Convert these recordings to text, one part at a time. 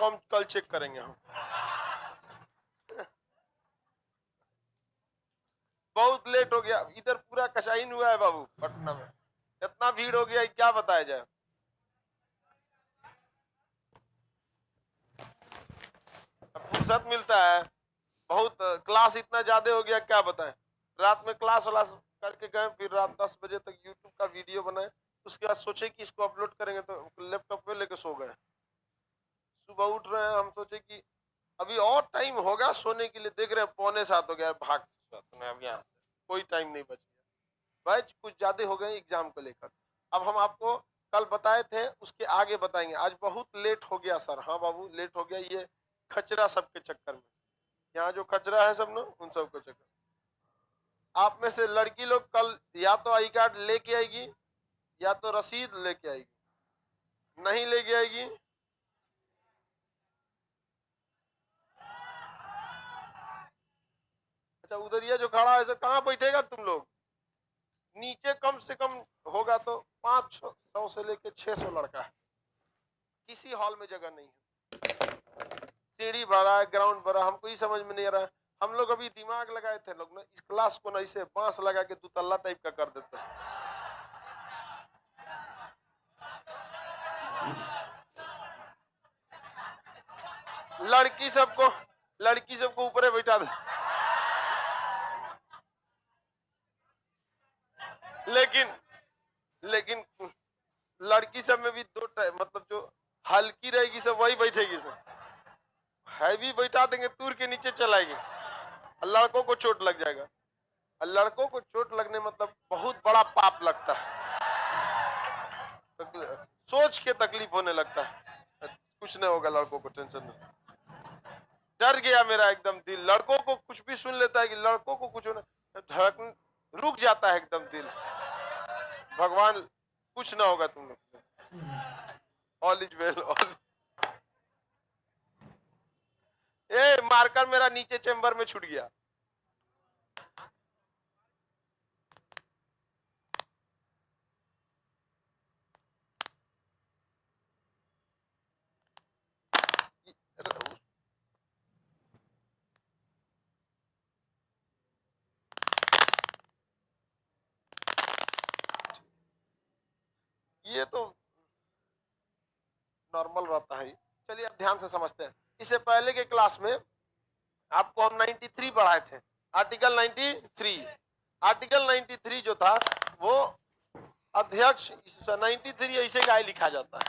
Form कल check करेंगे हम। बहुत लेट हो गया, इधर पूरा कशाइन हुआ है बाबू पटना में, इतना भीड़ हो गया क्या बताया जाए। फुर्सत मिलता है बहुत, क्लास इतना ज्यादा हो गया क्या बताएं। रात में क्लास व्लास करके गए, फिर रात 10 बजे तक यूट्यूब का वीडियो बनाए, उसके बाद सोचे कि इसको अपलोड करेंगे तो लैपटॉप पे लेके सो गए। सुबह उठ रहे हैं, हम सोचे कि अभी और टाइम होगा सोने के लिए, देख रहे हैं 6:45 हो गया, भाग अब यहाँ से कोई टाइम नहीं बच गया। बैच कुछ ज्यादा हो गए एग्जाम को लेकर। अब हम आपको कल बताए थे, उसके आगे बताएंगे। आज बहुत लेट हो गया सर। हाँ बाबू लेट हो गया, ये खचरा सबके चक्कर में, यहाँ जो कचरा है सब ना उन सबको चक्कर। आप में से लड़की लोग कल या तो आई कार्ड लेके आएगी या तो रसीद लेके आएगी, नहीं लेके आएगी अच्छा उधर ये जो खड़ा है कहाँ बैठेगा तुम लोग। नीचे कम से कम होगा तो 500 से लेके 600 लड़का है, किसी हॉल में जगह नहीं है। सीढ़ी भरा है, ग्राउंड भरा, हमको ही समझ में नहीं आ रहा है। हम लोग अभी दिमाग लगाए थे लोग ना, इस क्लास को ना इसे बांस लगा के दुतल्ला टाइप का कर देते हैं। लड़की सबको ऊपर बैठा दे। लेकिन लड़की सब में भी दो मतलब जो हल्की रहेगी सब वही बैठेगी, सब हैवी बैठा देंगे तूर के नीचे चलाएंगे, लड़कों को चोट लग जाएगा। लड़कों को चोट लगने मतलब बहुत बड़ा पाप लगता है, सोच के तकलीफ होने लगता है। कुछ नहीं होगा लड़कों को, टेंशन नहीं। डर गया मेरा एकदम दिल, लड़कों को कुछ भी सुन लेता है कि लड़कों को कुछ होना, धड़कन रुक जाता है एकदम दिल। भगवान कुछ ना होगा तुम लोग, all is well. A marker मेरा नीचे चेंबर में छूट गया। ये तो नॉर्मल रहता है। चलिए अब ध्यान से समझते हैं। इससे पहले के क्लास में आपको हम 93 पढ़ाए थे, आर्टिकल 93। आर्टिकल 93 जो था वो अध्यक्ष 93 ऐसे गाय लिखा जाता है।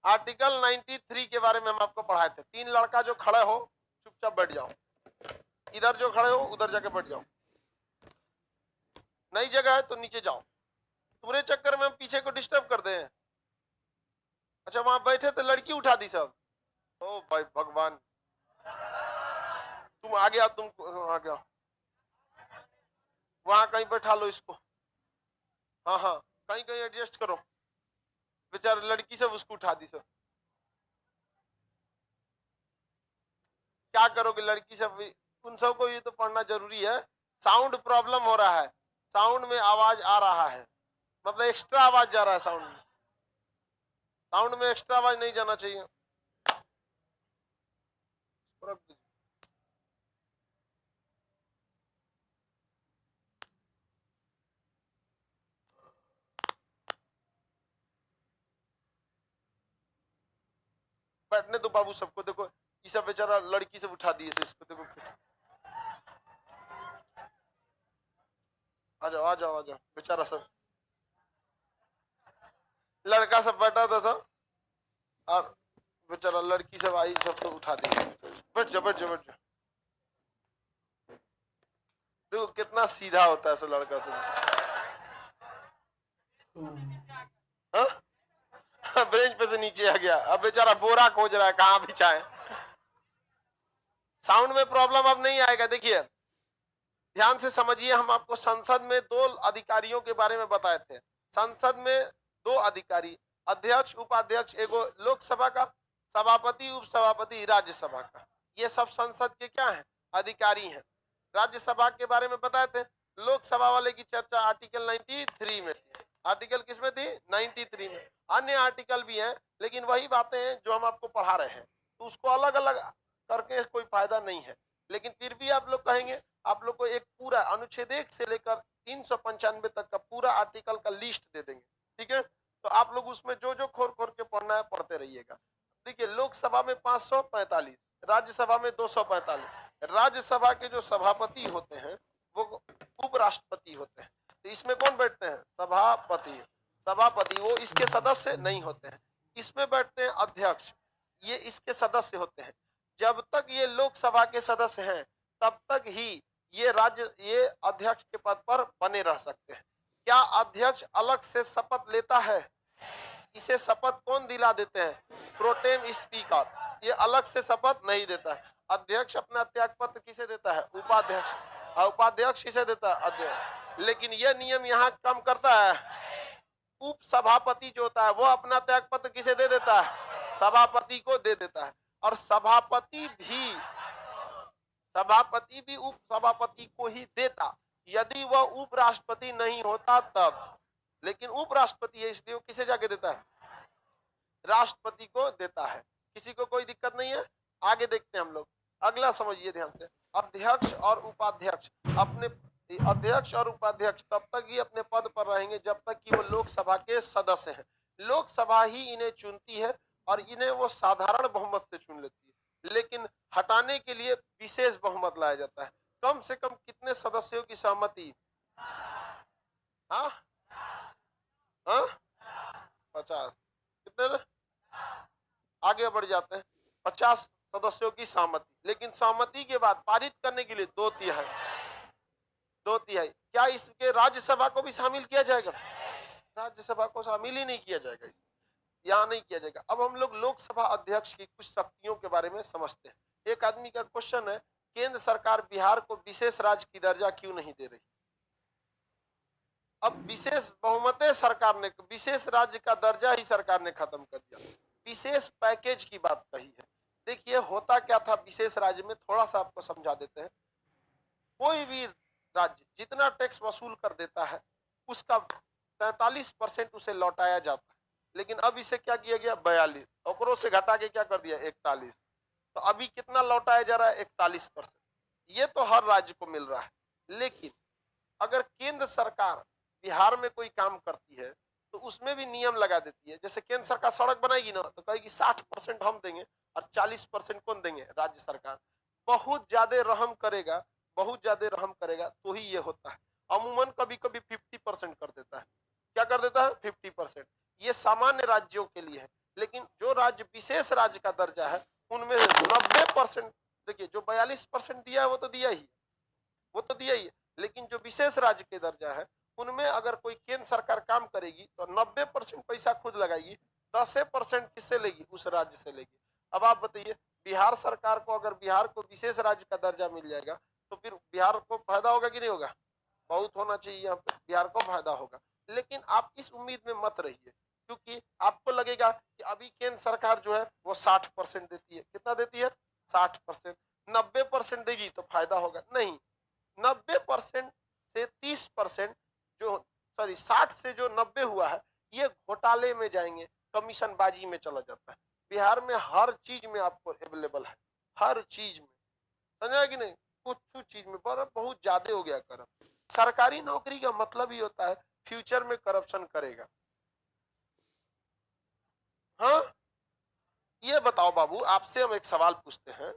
आर्टिकल 93 के बारे में हम आपको पढ़ाए थे। 3 लड़का जो खड़े हो चुपचाप बैठ जाओ, इधर जो खड़े हो उधर जाके बैठ जाओ, नई जगह है तो नीचे जाओ। तुम्हारे चक्कर में हम पीछे को डिस्टर्ब कर दे। अच्छा वहां बैठे तो लड़की उठा दी सब। ओ भाई भगवान, तुम आ गया, तुम आ गया, वहां कहीं बैठा लो इसको। हाँ हाँ कहीं कहीं एडजस्ट करो, बेचारा लड़की सब उसको उठा दी सब। क्या करोगे लड़की सब, उन सबको ये तो पढ़ना जरूरी है। साउंड प्रॉब्लम हो रहा है, साउंड में आवाज आ रहा है, मतलब एक्स्ट्रा आवाज जा रहा है साउंड में। साउंड में एक्स्ट्रा आवाज नहीं जाना चाहिए। बैठने दो बाबू सबको। देखो ये सब बेचारा लड़की सब उठा दिए इसको, देखो आ जाओ आ जाओ आ जाओ, बेचारा सब लड़का सब बैठा था सब, और बेचारा लड़की सब आई सब तो उठा दी। बैठ जाओ बैठ जाओ बैठ जाओ। देखो कितना सीधा होता है ऐसा लड़का सब। ब्रेंच पे से नीचे आ गया, अब बेचारा बोरा खोज रहा है कहाँ बिछाए। साउंड में प्रॉब्लम अब नहीं आएगा। देखिए ध्यान से समझिए, हम आपको संसद में 2 अधिकारियों के बारे में बताए थे। संसद में 2 अधिकारी, अध्यक्ष उपाध्यक्ष, एगो लोकसभा का सभापति उपसभापति राज्यसभा का, ये सब संसद के क्या है अधिकारी हैं। राज्यसभा के बारे में बताए थे, लोकसभा वाले की चर्चा आर्टिकल 93 में थी। आर्टिकल किस में थी? 93 में। अन्य आर्टिकल भी हैं, लेकिन वही बातें हैं जो हम आपको पढ़ा रहे हैं, तो उसको अलग अलग करके कोई फायदा नहीं है। लेकिन फिर भी आप लोग कहेंगे, आप लोग को एक पूरा अनुच्छेद 1 से लेकर 395 तक का पूरा आर्टिकल का लिस्ट दे देंगे, ठीक है? तो आप लोग उसमें जो जो खोर खोर के पढ़ना है पढ़ते रहिएगा। देखिए, लोकसभा में 545, राज्यसभा में 245। राज्यसभा के जो सभापति होते हैं वो उपराष्ट्रपति होते हैं। तो इसमें कौन बैठते हैं? सभापति। सभापति वो इसके सदस्य नहीं होते हैं। इसमें बैठते हैं अध्यक्ष, ये इसके सदस्य होते हैं। जब तक ये लोकसभा के सदस्य हैं तब तक ही ये अध्यक्ष के पद पर बने रह सकते हैं। क्या अध्यक्ष अलग से शपथ लेता है? इसे शपथ कौन दिला देते हैं? Pro tem speaker. ये अलग से शपथ नहीं देता है। अध्यक्ष अपना त्याग पत्र किसे देता है? उपाध्यक्ष। और उपाध्यक्ष किसे देता है? अध्यक्ष। लेकिन यह नियम यहाँ काम करता है, उप सभापति जो होता है वो अपना त्याग पत्र किसे दे देता है? सभापति को दे देता है। और सभापति भी उप सभापति को ही देता यदि वह उपराष्ट्रपति नहीं होता तब। लेकिन उपराष्ट्रपति है इसलिए वो किसे जाके देता है? राष्ट्रपति को देता है। किसी को कोई दिक्कत नहीं है? आगे देखते हैं हम लोग। अगला समझिए ध्यान से। अध्यक्ष और उपाध्यक्ष तब तक ही अपने पद पर रहेंगे जब तक कि वो लोकसभा के सदस्य हैं। लोकसभा ही इन्हें चुनती है और इन्हें वो साधारण बहुमत से चुन लेती है। लेकिन हटाने के लिए विशेष बहुमत लाया जाता है। कम से कम कितने सदस्यों की सहमति? हाँ हाँ, 50। कितने? आगे बढ़ जाते हैं। 50 सदस्यों की सहमति। लेकिन सहमति के बाद पारित करने के लिए 2/3 क्या इसके राज्यसभा को भी शामिल किया जाएगा? राज्यसभा को शामिल ही नहीं किया जाएगा, यहाँ नहीं किया जाएगा। अब हम लोग लोकसभा अध्यक्ष की कुछ शक्तियों के बारे में समझते हैं। एक आदमी का क्वेश्चन है, केंद्र सरकार बिहार को विशेष राज्य की दर्जा क्यों नहीं दे रही? अब विशेष बहुमत सरकार ने विशेष राज्य का दर्जा ही सरकार ने खत्म कर दिया। विशेष पैकेज की बात कही है। देखिए होता क्या था विशेष राज्य में, थोड़ा सा आपको समझा देते हैं। कोई भी राज्य जितना टैक्स वसूल कर देता है उसका 43% उसे लौटाया जाता है। लेकिन अब इसे क्या किया गया? 42 और से घटा के क्या कर दिया? 41। तो अभी कितना लौटाया जा रहा है? 41%। ये तो हर राज्य को मिल रहा है। लेकिन अगर केंद्र सरकार बिहार में कोई काम करती है तो उसमें भी नियम लगा देती है। जैसे केंद्र सरकार सड़क बनाएगी ना तो कहेगी 60% हम देंगे और 40% कौन देंगे? राज्य सरकार। बहुत ज्यादा रहम करेगा तो ही ये होता है। अमूमन कभी कभी 50% कर देता है। क्या कर देता है? 50%। ये सामान्य राज्यों के लिए है। लेकिन जो राज्य विशेष राज्य का दर्जा है उनमें 90%, देखिए जो 42% दिया है वो तो दिया ही है। लेकिन जो विशेष राज्य के दर्जा है उनमें अगर कोई केंद्र सरकार काम करेगी तो 90% पैसा खुद लगाएगी, 10% किससे लेगी? उस राज्य से लेगी। अब आप बताइए, बिहार सरकार को अगर बिहार को विशेष राज्य का दर्जा मिल जाएगा तो फिर बिहार को फायदा होगा कि नहीं होगा? बहुत होना चाहिए, यहाँ पे बिहार को फायदा होगा। लेकिन आप इस उम्मीद में मत रहिए, क्योंकि आपको लगेगा कि अभी केंद्र सरकार जो है वो 60% देती है। कितना देती है? 60%। 90% देगी तो फायदा होगा? नहीं, 90% से 30% जो 60 से जो 90 हुआ है ये घोटाले में जाएंगे, कमीशन बाजी में चला जाता है। बिहार में हर चीज में आपको अवेलेबल है, हर चीज में, समझा कि नहीं? कुछ चीज में बहुत ज्यादा हो गया करप्शन। सरकारी नौकरी का मतलब ही होता है फ्यूचर में करप्शन करेगा। हाँ, ये बताओ बाबू, आपसे हम एक सवाल पूछते हैं।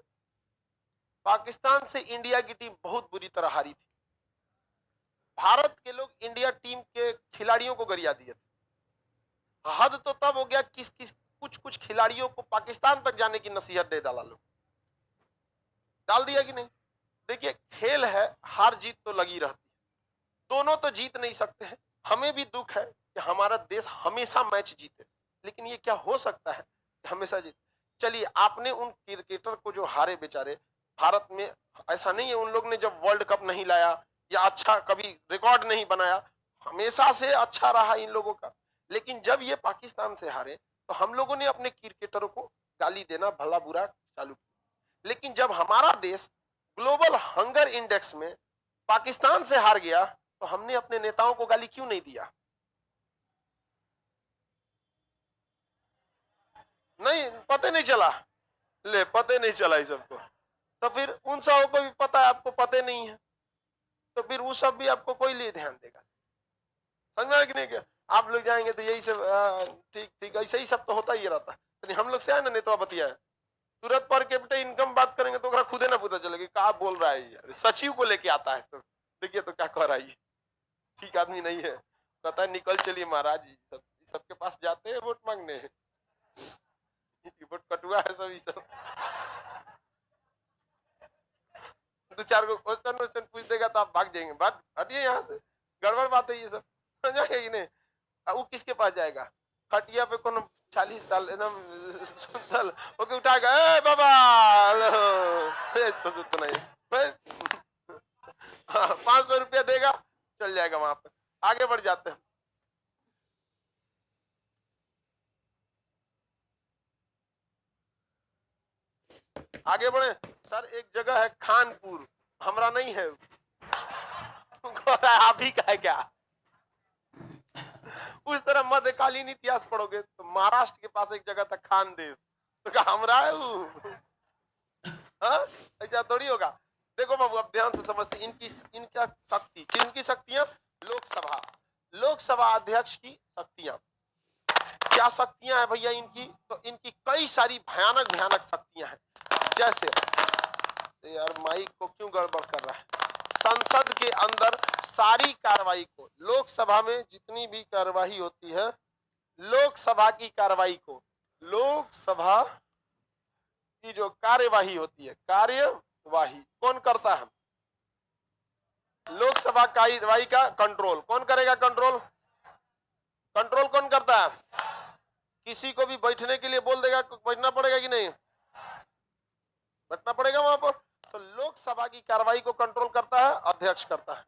पाकिस्तान से इंडिया की टीम बहुत बुरी तरह हारी थी। भारत के लोग इंडिया टीम के खिलाड़ियों को गरिया दिए थे। हद तो तब हो गया कुछ खिलाड़ियों को पाकिस्तान तक जाने की नसीहत दे डाला, लोग डाल दिया कि नहीं? देखिए खेल है, हार जीत तो लगी रहती है, दोनों तो जीत नहीं सकते हैं। हमें भी दुख है कि हमारा देश हमेशा मैच जीते, लेकिन ये क्या हो सकता है कि हमेशा जीते? चलिए, आपने उन क्रिकेटर को जो हारे बेचारे, भारत में ऐसा नहीं है उन लोग ने जब वर्ल्ड कप नहीं लाया या अच्छा कभी रिकॉर्ड नहीं बनाया, हमेशा से अच्छा रहा इन लोगों का। लेकिन जब ये पाकिस्तान से हारे तो हम लोगों ने अपने क्रिकेटरों को गाली देना भला बुरा चालू किया। लेकिन जब हमारा देश ग्लोबल हंगर इंडेक्स में पाकिस्तान से हार गया तो हमने अपने नेताओं को गाली क्यों नहीं दिया? नहीं, पता नहीं चला। ले, पता नहीं चला इस सबको। तो फिर उन सबों को भी पता है, आपको पता नहीं है, तो फिर वो सब भी आपको कोई लिए ध्यान देगा? समझ में कि नहीं? क्या आप लोग जाएंगे तो यही सब ठीक ठीक ऐसे ही सब तो होता ही रहता है। तो हम लोग से है ना नेता बतिया है, तुरंत पर कैपिटल इनकम बात करेंगे तो खुदे ना पता चलेगी क्या बोल रहा है यार, सचिव को लेके आता है सब। देखिए तो क्या कह रहा है, ठीक आदमी नहीं है। कहता है निकल चलिए महाराज, सबके पास जाते हैं वोट मांगने, वोट कटुआ है सब, सब दो चार को क्वेश्चन वोश्चन पूछ देगा तो आप भाग जाएंगे, भाग हटिए यहाँ से, गड़बड़ बात है ये सब। समझा कि नहीं? वो किसके पास जाएगा? खटिया पे कौन 40 साल एकदम सुतल ओके उठा गए बाबा, तो नहीं 500 रुपया देगा, चल जाएगा वहां पे। आगे बढ़ जाते हैं। आगे बढ़े सर। एक जगह है खानपुर, हमरा नहीं है, आप ही का है क्या? उस तरह मध्यकालीन इतिहास पढ़ोगे तो महाराष्ट्र के पास एक जगह था खानदेश, तो क्या हमरा है वो? ऐसा थोड़ी होगा। देखो बाबू, अब ध्यान से समझते, इनका शक्ति, किनकी शक्तियां? लोकसभा, लोकसभा अध्यक्ष की शक्तियां। क्या शक्तियां हैं भैया इनकी? तो इनकी कई सारी भयानक भयानक शक्तियां हैं। जैसे, यार माइक को क्यों गड़बड़ कर रहा है? संसद के अंदर सारी कार्रवाई को, लोकसभा में जितनी भी कार्रवाई होती है, लोकसभा की कार्रवाई को, लोकसभा की जो कार्यवाही होती है, कार्यवाही कौन करता है? लोकसभा कार्यवाही का कंट्रोल कौन करेगा? कंट्रोल, कंट्रोल कौन करता है? किसी को भी बैठने के लिए बोल देगा, बैठना पड़ेगा कि नहीं? बैठना पड़ेगा वहां पर। तो लोकसभा की कार्रवाई को कंट्रोल करता है अध्यक्ष, करता है।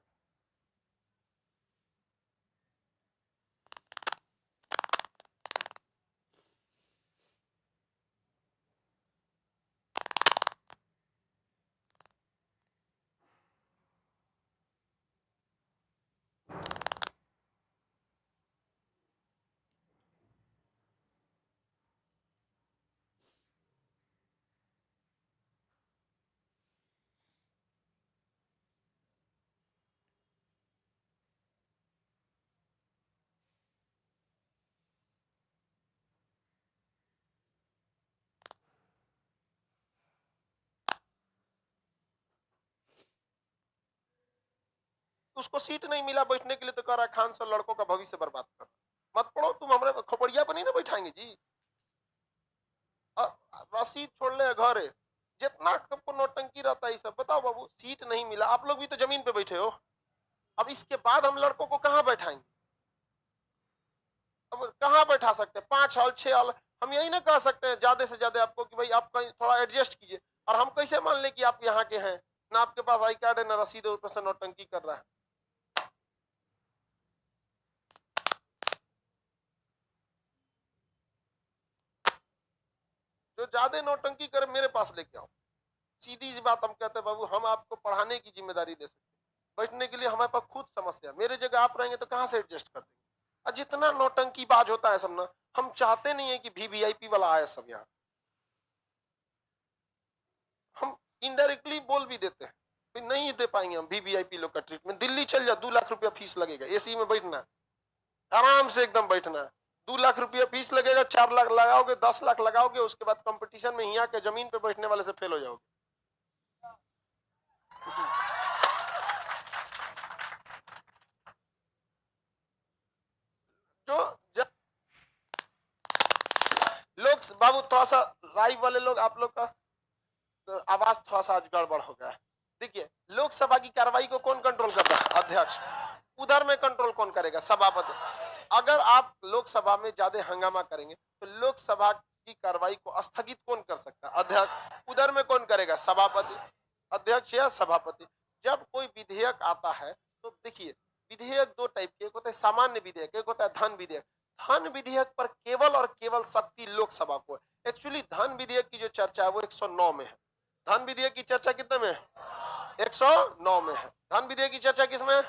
उसको सीट नहीं मिला बैठने के लिए तो कह रहा है खान सर लड़कों का भविष्य बर्बाद कर। मत पढ़ो तुम, हमारे खोपड़िया पर नहीं ना बैठाएंगे जी। रसीद छोड़ ले घर, जितना आपको नौटंकी रहता है सब। बताओ बाबू, सीट नहीं मिला, आप लोग भी तो जमीन पे बैठे हो, अब इसके बाद हम लड़कों को कहां बैठाएंगे? अब कहां बैठा सकते हैं? 5 हॉल 6 हॉल, हम यही ना कह सकते हैं ज्यादा से ज्यादा आपको कि भाई आप कहीं थोड़ा एडजस्ट कीजिए। और हम कैसे मान ले कि आप यहाँ के हैं? ना आपके पास आई कार्ड है, ना रसीद है, ऊपर से नौटंकी कर रहा है। जो ज्यादा नौटंकी करे मेरे पास लेके आओ। सीधी सी बात हम कहते हैं बाबू, हम आपको पढ़ाने की जिम्मेदारी ले सकते हैं, बैठने के लिए हमारे पास खुद समस्या। मेरे जगह आप रहेंगे तो कहां से एडजस्ट कर देंगे? और जितना नौटंकी बाज होता है सब ना, हम चाहते नहीं है कि वीवीआईपी वाला आए सब यहाँ। हम इनडायरेक्टली बोल भी देते हैं नहीं दे पाएंगे हम वीवीआईपी लोग का ट्रीटमेंट। दिल्ली चल जा, 2 लाख रुपया फीस लगेगा, एसी में बैठना, आराम से एकदम बैठना है। 2 लाख रुपया फीस लगेगा, 4 लाख लगाओगे, 10 लाख लगाओगे, उसके बाद कंपटीशन में यहाँ के जमीन पे बैठने वाले से फेल हो जाओगे। जो जब लोग बाबू, थोड़ा सा लाइव वाले लोग, आप लोग का तो आवाज थोड़ा सा आज गड़बड़ हो गया है। देखिए, लोकसभा की कार्रवाई को कौन कंट्रोल करता है? अध्यक्ष। उधर में कंट्रोल कौन करेगा? सभापति। अगर आप लोकसभा में ज्यादा हंगामा करेंगे तो लोकसभा की कार्रवाई को स्थगित कौन कर सकता है? अध्यक्ष। उधर में कौन करेगा? सभापति, अध्यक्ष या सभापति। जब कोई विधेयक आता है तो देखिए, विधेयक 2 टाइप के, एक होता है सामान्य विधेयक, एक होता है धन विधेयक। धन विधेयक पर केवल और केवल शक्ति लोकसभा को है। एक्चुअली धन विधेयक की जो चर्चा है वो 109 में है। धन विधेयक की चर्चा कितने में है? 109 में है। धन विधेयक की चर्चा किसमें?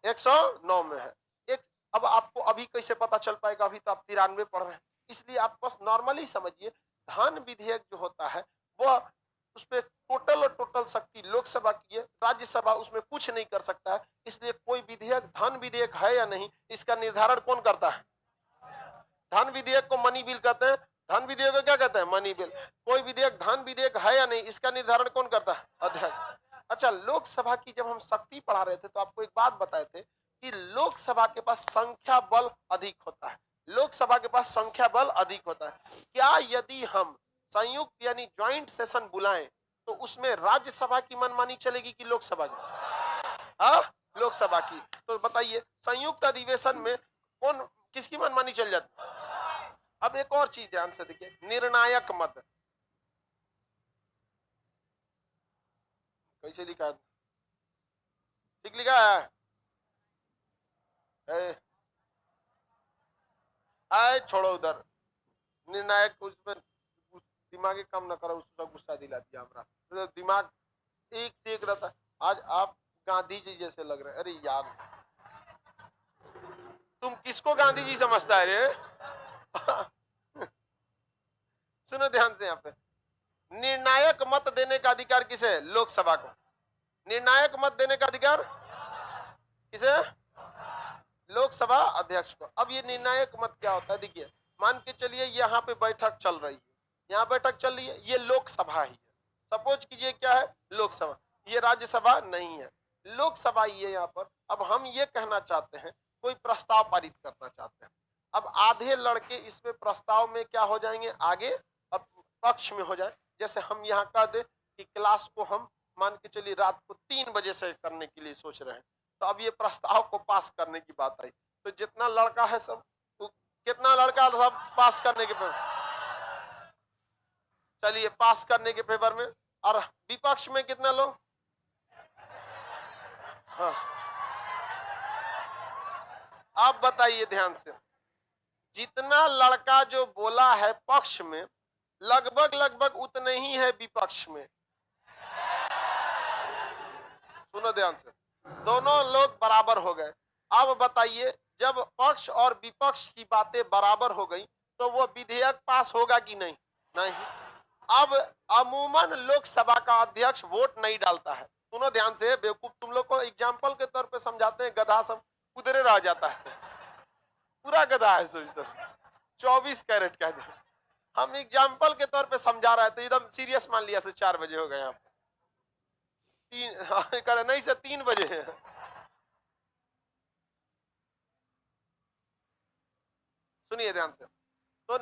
109 में है। एक अब आपको अभी कैसे पता चल पाएगा, अभी तो आप 93 पढ़ रहे हैं, इसलिए आप बस नॉर्मली समझिए धन विधेयक जो होता है वो उसपे टोटल और टोटल शक्ति लोकसभा की है, राज्यसभा उसमें कुछ नहीं कर सकता है। इसलिए कोई विधेयक धन विधेयक है या नहीं इसका निर्धारण कौन करता है? धन विधेयक को मनी बिल कहते हैं। धन विधेयक को क्या कहते हैं? Money bill. कोई विधेयक धन विधेयक है या नहीं इसका निर्धारण कौन करता है? अध्यक्ष। अच्छा, लोकसभा की जब हम शक्ति पढ़ा रहे थे तो आपको एक बात बताए थे कि लोकसभा के पास संख्या बल अधिक होता है। लोकसभा के पास संख्या बल अधिक होता है। क्या यदि हम संयुक्त यानी ज्वाइंट सेशन बुलाएं तो उसमें राज्यसभा की मनमानी चलेगी कि लोकसभा की? हाँ, लोकसभा की। तो बताइए संयुक्त अधिवेशन में कौन किसकी मनमानी चल जाती है? अब एक और चीज ध्यान से देखिए, निर्णायक मत कैसे लिखा है? ठीक लिखा है? छोड़ो उधर, निर्णायक उसमें दिमाग काम न करो, उसका गुस्सा दिला दिया हमारा, तो दिमाग एक से एक रहता। आज आप गांधी जी जैसे लग रहे हैं। अरे यार, तुम किसको गांधी जी समझता है रे? सुनो ध्यान से, यहाँ पे निर्णायक मत देने का अधिकार किसे? लोकसभा को। निर्णायक मत देने का अधिकार किसे? लोकसभा अध्यक्ष को। अब ये निर्णायक मत क्या होता है? देखिए, मान के चलिए यहाँ पे बैठक चल रही है, यहाँ बैठक चल रही है, ये लोकसभा ही है। सपोज कीजिए क्या है? लोकसभा। ये राज्यसभा नहीं है, लोकसभा ही है यहाँ पर। अब हम ये कहना चाहते हैं, कोई प्रस्ताव पारित करना चाहते हैं। अब आधे लड़के इसमें प्रस्ताव में क्या हो जाएंगे? आगे अब पक्ष में हो जाए। जैसे हम यहाँ कह दे कि क्लास को हम मान के चलिए रात को 3 बजे से करने के लिए सोच रहे हैं, तो अब ये प्रस्ताव को पास करने की बात आई, तो जितना लड़का है सब, तो कितना लड़का सब पास करने के फेवर, चलिए पास करने के फेवर में, और विपक्ष में कितना लोग? हाँ, आप बताइए ध्यान से, जितना लड़का जो बोला है पक्ष में, लगभग लगभग उतने ही है विपक्ष में। सुनो ध्यान से, दोनों लोग बराबर हो गए। अब बताइए, जब पक्ष और विपक्ष की बातें बराबर हो गई तो वो विधेयक पास होगा कि नहीं? नहीं। अब अमूमन लोकसभा का अध्यक्ष वोट नहीं डालता है। सुनो ध्यान से बेवकूफ, तुम लोग को एग्जाम्पल के तौर पे समझाते हैं, गधा सब उधरे रह जाता है सर। पूरा गधा है सर, 24 कैरेट कह दे। हम एग्जाम्पल के तौर पे समझा रहे थे, एकदम सीरियस मान लिया। 4 बजे हो गए आप, 3 नहीं सर 3 बजे है। सुनिए ध्यान से, तो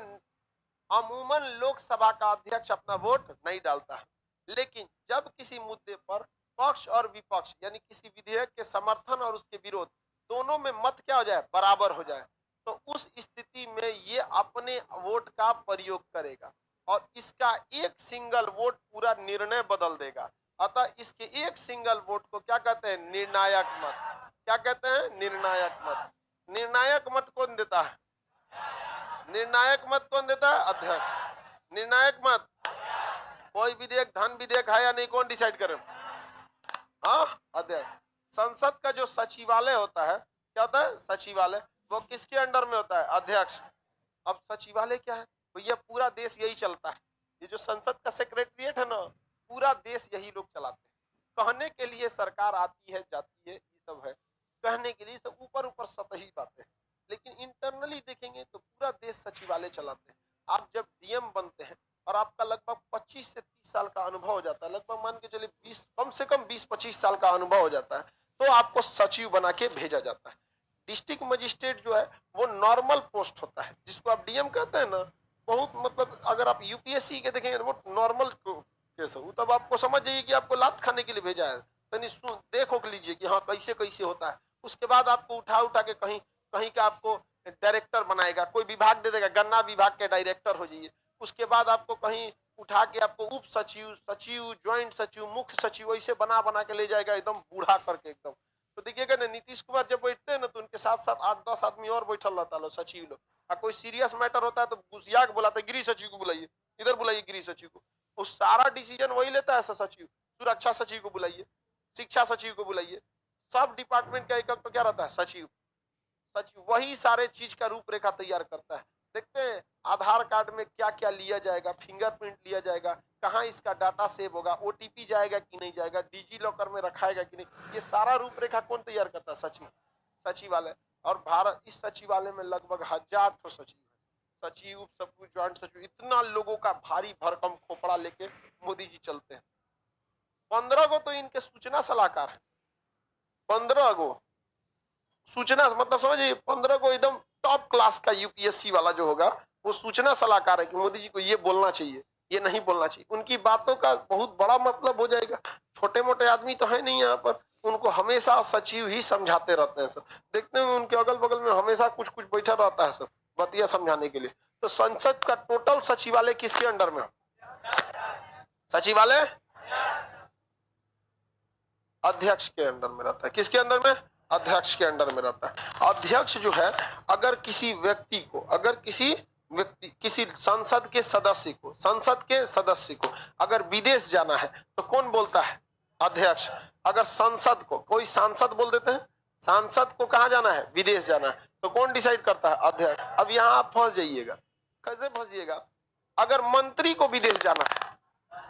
अमूमन लोकसभा का अध्यक्ष अपना वोट नहीं डालता है, लेकिन जब किसी मुद्दे पर पक्ष और विपक्ष यानी किसी विधेयक के समर्थन और उसके विरोध दोनों में मत क्या हो जाए? बराबर हो जाए, तो उस स्थिति में ये अपने वोट का प्रयोग करेगा और इसका एक सिंगल वोट पूरा निर्णय बदल देगा। अतः इसके एक सिंगल वोट को क्या कहते हैं? निर्णायक मत। क्या कहते हैं? निर्णायक मत। निर्णायक मत कौन देता है? निर्णायक मत कौन देता है? अध्यक्ष। निर्णायक मत कोई विधेयक धन विधेयक है या नहीं कौन डिसाइड करे? हाँ, अध्यक्ष। संसद का जो सचिवालय होता है, क्या होता है? सचिवालय। वो किसके अंडर में होता है? अध्यक्ष। अब सचिवालय क्या है भैया? पूरा देश यही चलता है। ये जो संसद का सेक्रेटरिएट है ना, पूरा देश यही लोग चलाते हैं। कहने के लिए सरकार आती है जाती है, ये सब है, कहने के लिए सब ऊपर ऊपर सतही बातें हैं, लेकिन इंटरनली देखेंगे तो पूरा देश सचिवालय चलाते हैं। आप जब डीएम बनते हैं और आपका लगभग 25 से 30 साल का अनुभव हो जाता है, लगभग मान के चलिए 20 कम से कम 20-25 साल का अनुभव हो जाता है, तो आपको सचिव बना के भेजा जाता है। डिस्ट्रिक्ट मजिस्ट्रेट जो है वो नॉर्मल पोस्ट होता है, जिसको आप डीएम कहते हैं ना, बहुत मतलब अगर आप यूपीएससी के देखेंगे तो वो नॉर्मल केस हो, तब आपको समझ जाइए कि आपको लात खाने के लिए भेजा है। तनी देखो लीजिए कि हाँ कैसे कैसे होता है। उसके बाद आपको उठा उठा के कहीं कहीं का आपको डायरेक्टर बनाएगा, कोई विभाग दे देगा, गन्ना विभाग के डायरेक्टर हो जाइए। उसके बाद आपको कहीं उठा के आपको उप सचिव, सचिव, ज्वाइंट सचिव, मुख्य सचिव ऐसे बना बना के ले जाएगा, एकदम बूढ़ा करके एकदम। तो देखिएगा ना, नीतीश कुमार जब बैठते हैं ना तो उनके साथ साथ 8-10 आदमी और बैठल रहता है सचिव लोग। और कोई सीरियस मैटर होता है तो घुसिया के बुलाते, गृह सचिव को बुलाइए, इधर बुलाइए गृह सचिव को। वो सारा डिसीजन वही लेता है सचिव। सुरक्षा सचिव को बुलाइए, शिक्षा सचिव को बुलाइए, सब डिपार्टमेंट का एक तो क्या रहता है, सचिव। सचिव वही सारे चीज का रूपरेखा तैयार करता है। देखते हैं आधार कार्ड में क्या क्या लिया जाएगा, फिंगरप्रिंट लिया जाएगा, कहाँ इसका डाटा सेव होगा, ओटीपी जाएगा कि नहीं जाएगा, डिजी लॉकर में रखाएगा कि नहीं, ये सारा रूपरेखा कौन तैयार करता है, सचिव। सचिवालय। और भारत इस सचिवालय में लगभग 1000 तो सचिव है, सचिव, सचिव, ज्वाइंट सचिव, इतना लोगों का भारी भरकम खोपड़ा लेके मोदी जी चलते हैं। 15 को तो इनके सूचना सलाहकार है, 15 को सूचना, मतलब समझिए 15 को एकदम टॉप क्लास का यूपीएससी वाला जो होगा वो सूचना सलाहकार है कि मोदी जी को ये बोलना चाहिए, ये नहीं बोलना चाहिए। उनकी बातों का बहुत बड़ा मतलब हो जाएगा। छोटे मोटे आदमी तो है नहीं यहाँ पर, उनको हमेशा सचिव ही समझाते रहते हैं सब। देखते हैं उनके अगल बगल में हमेशा कुछ कुछ बैठा रहता है सब बतिया समझाने के लिए। तो संसद का टोटल सचिवालय किसके अंडर में, सचिवालय अध्यक्ष के अंडर में रहता है। किसके अंडर में, अध्यक्ष के अंडर में रहता है। अध्यक्ष जो है, अगर किसी व्यक्ति को, अगर किसी संसद के सदस्य को अगर विदेश जाना है तो कौन बोलता है, अध्यक्ष। अगर संसद को, कोई सांसद बोल देते हैं, सांसद को कहाँ जाना है, विदेश जाना है, तो कौन डिसाइड करता है, अध्यक्ष। अब यहाँ आप फंस जाइएगा। कैसे फंसिएगा, अगर मंत्री को विदेश जाना है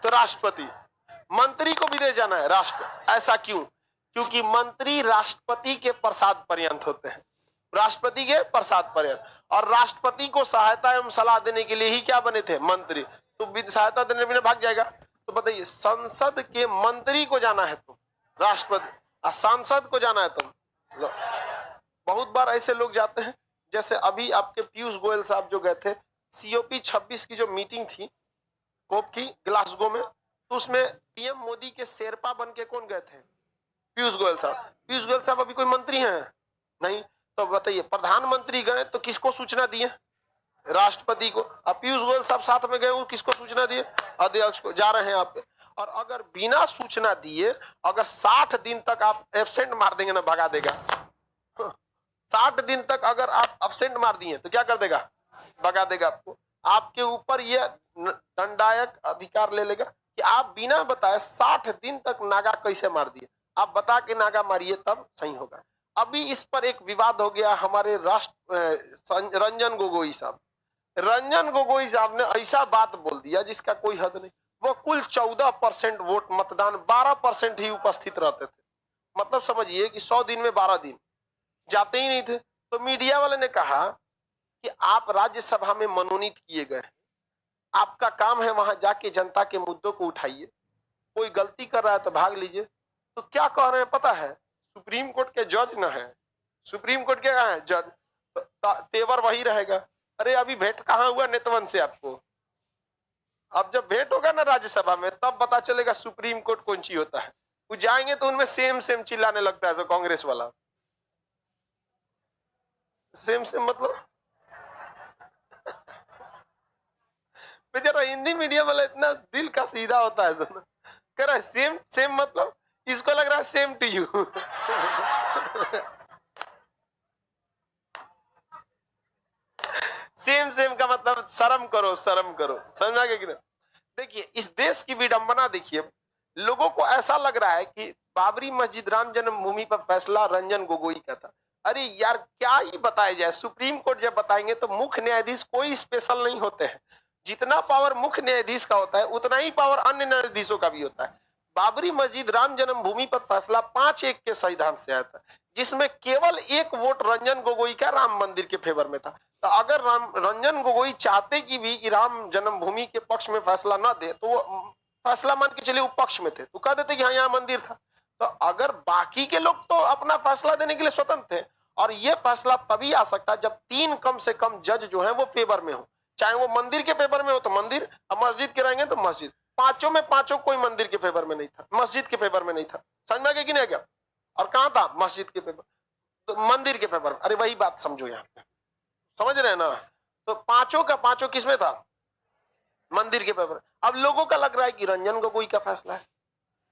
तो राष्ट्रपति, मंत्री को विदेश जाना है राष्ट्र। ऐसा क्यों, क्योंकि मंत्री राष्ट्रपति के प्रसाद पर्यंत होते हैं, राष्ट्रपति के प्रसाद पर्यंत। और राष्ट्रपति को सहायता एवं सलाह देने के लिए ही क्या बने थे, मंत्री। तो सहायता देने बिना भाग जाएगा। तो बताइए, संसद के मंत्री को जाना है तो राष्ट्रपति, और सांसद को जाना है तो बहुत बार ऐसे लोग जाते हैं, जैसे अभी आपके पीयूष गोयल साहब जो गए थे COP 26 की जो मीटिंग थी कोप की ग्लासगो में, तो उसमें पीएम मोदी के शेरपा बन के कौन गए थे, पीयूष गोयल साहब। पीयूष गोयल साहब अभी कोई मंत्री हैं नहीं, तो बताइए प्रधानमंत्री गए तो किसको सूचना दिए, राष्ट्रपति को। अब पीयूष गोयल साहब साथ में गए, वो किसको सूचना दिए, अध्यक्ष को, जा रहे हैं आप। और अगर बिना सूचना दिए अगर 60 दिन तक आप एब्सेंट मार देंगे ना, भगा देगा। 60 दिन तक अगर आप एब्सेंट मार दिए तो क्या कर देगा, भगा देगा आपको। आपके ऊपर यह दंडायक अधिकार ले लेगा कि आप बिना बताए 60 दिन तक नागा कैसे मार दिए, आप बता के नागा मारिए तब सही होगा। अभी इस पर एक विवाद हो गया, हमारे रंजन गोगोई साहब, रंजन गोगोई साहब ने ऐसा बात बोल दिया जिसका कोई हद नहीं। वो कुल 14% वोट, मतदान 12% ही उपस्थित रहते थे। मतलब समझिए कि 100 दिन में 12 दिन जाते ही नहीं थे। तो मीडिया वाले ने कहा कि आप राज्यसभा में मनोनीत किए गए, आपका काम है वहां जाके जनता के मुद्दों को उठाइए, कोई गलती कर रहा है तो भाग लीजिए। तो क्या कह रहे हैं पता है, सुप्रीम कोर्ट के जज न है, सुप्रीम कोर्ट के है जज, तो तेवर वही रहेगा। अरे अभी भेंट कहाँ हुआ नेतवन से आपको, अब जब भेंट होगा ना राज्यसभा में तब पता चलेगा सुप्रीम कोर्ट कौन सी होता है। वो जाएंगे तो उनमें सेम सेम चिल्लाने लगता है, तो कांग्रेस वाला सेम सेम मतलब बेचारा हिंदी मीडियम वाला इतना दिल का सीधा होता है, कह रहा है सेम सेम मतलब, इसको लग रहा है same to you. Same same का मतलब शर्म करो, शर्म करो, समझा कि नहीं। देखिए इस देश की विडंबना देखिए, लोगों को ऐसा लग रहा है कि बाबरी मस्जिद राम जन्मभूमि पर फैसला रंजन गोगोई का था। अरे यार क्या ही बताया जाए, सुप्रीम कोर्ट जब बताएंगे तो मुख्य न्यायाधीश कोई स्पेशल नहीं होते हैं। जितना पावर मुख्य न्यायाधीश का होता है उतना ही पावर अन्य न्यायाधीशों का भी होता है। बाबरी मस्जिद राम जन्मभूमि पर फैसला 5-1 के संविधान से आया था, जिसमें केवल 1 वोट रंजन गोगोई का राम मंदिर के फेवर में था। तो अगर रंजन गोगोई चाहते कि भी कि राम जन्मभूमि के पक्ष में फैसला ना दे, तो वो फैसला मान के चलिए वो पक्ष में थे तो कह देते कि हाँ यहाँ मंदिर था। तो अगर बाकी के लोग तो अपना फैसला देने के लिए स्वतंत्र थे, और ये फैसला तभी आ सकता है जब 3 कम से कम जज जो है वो फेवर में हो, चाहे वो मंदिर के फेवर में हो तो मंदिर, और मस्जिद के रहेंगे तो मस्जिद। पांचों में पांचों कोई मंदिर के फेवर में नहीं था, मस्जिद के फेवर में नहीं था। समझ में आ गया क्या, और कहां था, मस्जिद के फेवर, तो मंदिर के फेवर। अरे वही बात समझो यहाँ पे, समझ रहे हैं ना। तो पांचों का पांचों किसमें था, मंदिर के फेवर। अब लोगों का लग रहा है कि रंजन गोगोई का फैसला है।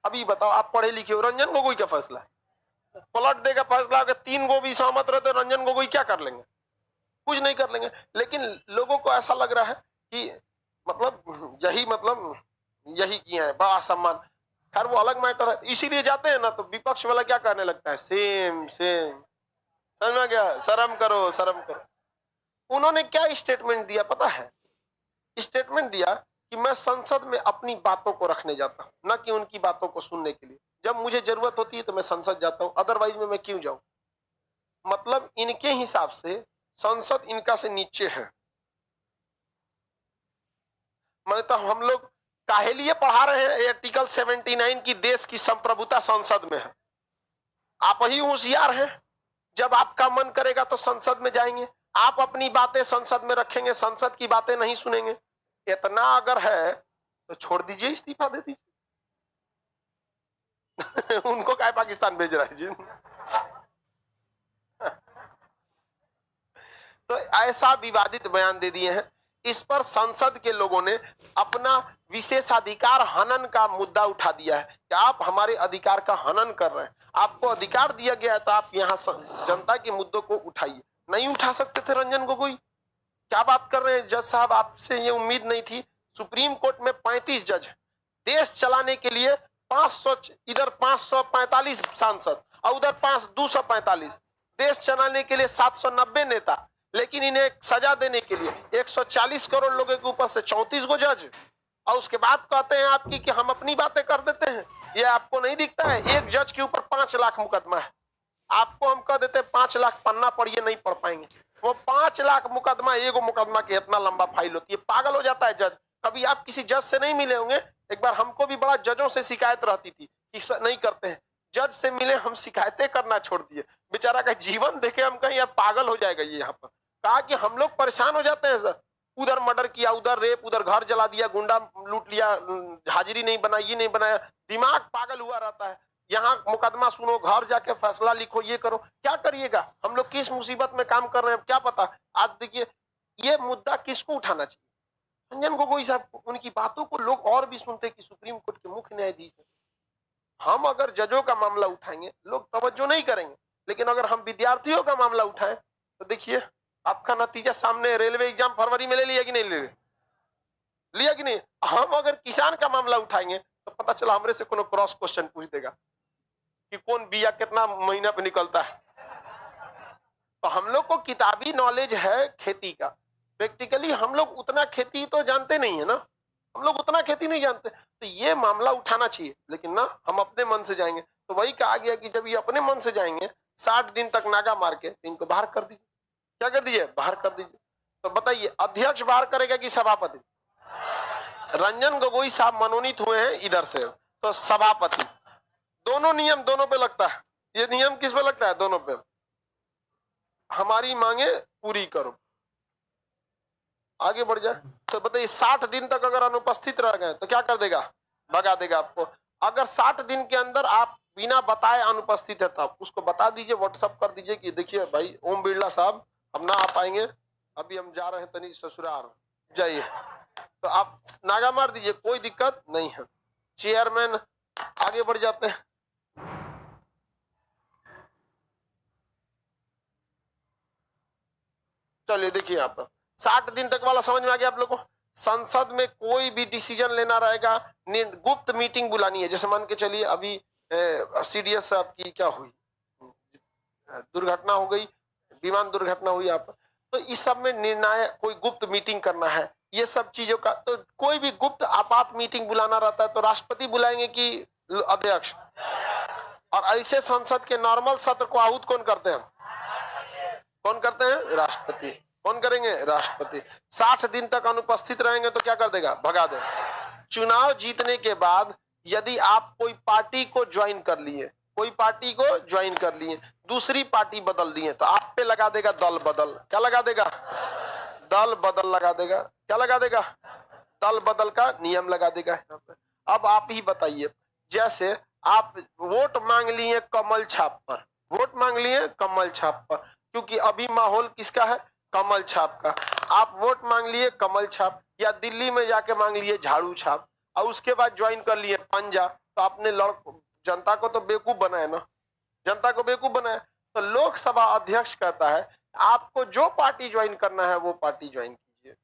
अभी बताओ आप पढ़े लिखे हो, रंजन गोगोई का फैसला है, पलट देगा फैसला। अगर 3 गो भी सहमत रहते रंजन गोगोई क्या कर लेंगे, कुछ नहीं कर लेंगे। लेकिन लोगों को ऐसा लग रहा है कि मतलब यही किया है, बड़ा सम्मान। खैर वो अलग मैटर है। इसीलिए जाते हैं ना तो विपक्ष वाला क्या कहने लगता है, सेम सेम, समझ में गया, शर्म करो शर्म करो। उन्होंने क्या स्टेटमेंट दिया पता है? स्टेटमेंट दिया कि मैं संसद में अपनी बातों को रखने जाता हूं, न कि उनकी बातों को सुनने के लिए। जब मुझे जरूरत होती है तो मैं संसद जाता हूं, अदरवाइज में मैं क्यों जाऊं। मतलब इनके हिसाब से संसद इनका से नीचे है। मैं तो हम लोग काहे लिए पढ़ा रहे हैं आर्टिकल 79 की, देश की संप्रभुता संसद में है। आप ही होशियार हैं, जब आपका मन करेगा तो संसद में जाएंगे, आप अपनी बातें संसद में रखेंगे, संसद की बातें नहीं सुनेंगे। इतना अगर है तो छोड़ दीजिए, इस्तीफा दे दीजिए। उनको क्या पाकिस्तान भेज रहा है जी। तो ऐसा विवादित बयान दे दिए हैं। इस पर संसद के लोगों ने अपना विशेषाधिकार हनन का मुद्दा उठा दिया है कि आप हमारे अधिकार का हनन कर रहे हैं। आपको अधिकार दिया गया है तो आप यहाँ जनता के मुद्दों को उठाइए। नहीं उठा सकते थे रंजन गोगोई, क्या बात कर रहे हैं जज साहब, आपसे ये उम्मीद नहीं थी। सुप्रीम कोर्ट में 35 जज, देश चलाने के लिए 500, इधर 545 सांसद और उधर 245, देश चलाने के लिए 790 नेता, लेकिन इन्हें सजा देने के लिए 140 करोड़ लोगों के ऊपर से 34 गो जज, और उसके बाद कहते हैं आपकी कि हम अपनी बातें कर देते हैं। ये आपको नहीं दिखता है? एक जज के ऊपर 5 लाख मुकदमा है। आपको हम कह देते 5 लाख पन्ना पढ़िए, नहीं पढ़ पाएंगे। वो 5 लाख मुकदमा, एगो मुकदमा की इतना लंबा फाइल होती है, पागल हो जाता है जज। कभी आप किसी जज से नहीं मिले होंगे। एक बार हमको भी बड़ा जजों से शिकायत रहती थी कि नहीं करते हैं। जज से मिले, हम शिकायतें करना छोड़ दिए। बेचारा का जीवन देखे हम कहीं अब पागल हो जाएगा ये। यहाँ पर कहा कि हम लोग परेशान हो जाते हैं सर, उधर मर्डर किया, उधर रेप, उधर घर जला दिया, गुंडा लूट लिया, हाजिरी नहीं बनाई, ये नहीं बनाया, दिमाग पागल हुआ रहता है। यहाँ मुकदमा सुनो, घर जाके फैसला लिखो, ये करो, क्या करिएगा? हम लोग किस मुसीबत में काम कर रहे हैं क्या पता। आज देखिए ये मुद्दा किसको उठाना चाहिए? रंजन गोगोई साहब को। उनकी बातों को लोग और भी सुनते कि सुप्रीम कोर्ट के मुख्य न्यायाधीश है। हम अगर जजों का मामला उठाएंगे लोग तवज्जो नहीं करेंगे, लेकिन अगर हम विद्यार्थियों का मामला उठाएं तो देखिए आपका नतीजा सामने। रेलवे एग्जाम फरवरी में ले लिया कि नहीं ले लिया कि नहीं? हम अगर किसान का मामला उठाएंगे तो पता चला हमरे से कोनो क्रॉस क्वेश्चन पूछ देगा कि कौन बिया कितना महीना पे निकलता है। तो हम लोग को किताबी नॉलेज है खेती का, प्रैक्टिकली हम लोग उतना खेती तो जानते नहीं है ना, हम लोग उतना खेती नहीं जानते। तो ये मामला उठाना चाहिए, लेकिन ना हम अपने मन से जाएंगे। तो वही कहा गया कि जब ये अपने मन से जाएंगे 60 दिन तक नागा मार के, इनको बाहर कर दीजिए। क्या कर दीजिए? बाहर कर दीजिए। तो बताइए अध्यक्ष बाहर करेगा कि सभापति? रंजन गोगोई साहब मनोनीत हुए हैं इधर से, तो सभापति। दोनों नियम दोनों पे लगता है। ये नियम किस पे लगता है? दोनों पे। हमारी मांगे पूरी करो, आगे बढ़ जाए। तो बताइए 60 दिन तक अगर अनुपस्थित रह गए तो क्या कर देगा? भगा देगा आपको। अगर 60 दिन के अंदर आप बिना बताए अनुपस्थित है तब उसको बता दीजिए, व्हाट्सएप कर दीजिए कि देखिए भाई ओम बिरला साहब हम ना आ पाएंगे, अभी हम जा रहे हैं तनी ससुराल, जाइए। तो आप नागा मार दीजिए, कोई दिक्कत नहीं है। चेयरमैन आगे बढ़ जाते हैं। चलिए देखिए यहाँ पर 60 दिन तक वाला समझ में आ गया आप लोगों को? संसद में कोई भी डिसीजन लेना रहेगा, गुप्त मीटिंग बुलानी है। जैसे मान के चलिए अभी सीडीएस साहब की क्या हुई, दुर्घटना हो गई, विमान दुर्घटना हुई यहाँ पर। तो इस सब में निर्णय कोई गुप्त मीटिंग करना है, ये सब चीजों का। तो कोई भी गुप्त आपात मीटिंग बुलाना रहता है तो राष्ट्रपति बुलाएंगे कि अध्यक्ष? और ऐसे संसद के नॉर्मल सत्र को आहूत कौन करते हैं? कौन करते हैं? राष्ट्रपति। कौन करेंगे? राष्ट्रपति। 60 दिन तक अनुपस्थित रहेंगे तो क्या कर देगा? भगा देगा। चुनाव जीतने के बाद यदि आप कोई पार्टी को ज्वाइन कर लिए, कोई पार्टी को ज्वाइन कर लिए, दूसरी पार्टी बदल दिए, तो आप पे लगा देगा दल बदल। क्या लगा देगा? दल बदल लगा देगा। क्या लगा देगा? दल बदल का नियम लगा देगा यहाँ पे। अब आप ही बताइए, जैसे आप वोट मांग लिए कमल छाप पर, वोट मांग लिए कमल छाप पर, क्योंकि अभी माहौल किसका है? कमल छाप का। आप वोट मांग लिए कमल छाप, या दिल्ली में जाके मांग लिए झाड़ू छाप, और उसके बाद ज्वाइन कर लिए पंजा। तो आपने जनता को तो बेवकूफ बनाया ना, जनता को बेवकूफ बनाया। तो लोकसभा अध्यक्ष कहता है आपको जो पार्टी ज्वाइन करना है वो पार्टी ज्वाइन कीजिए,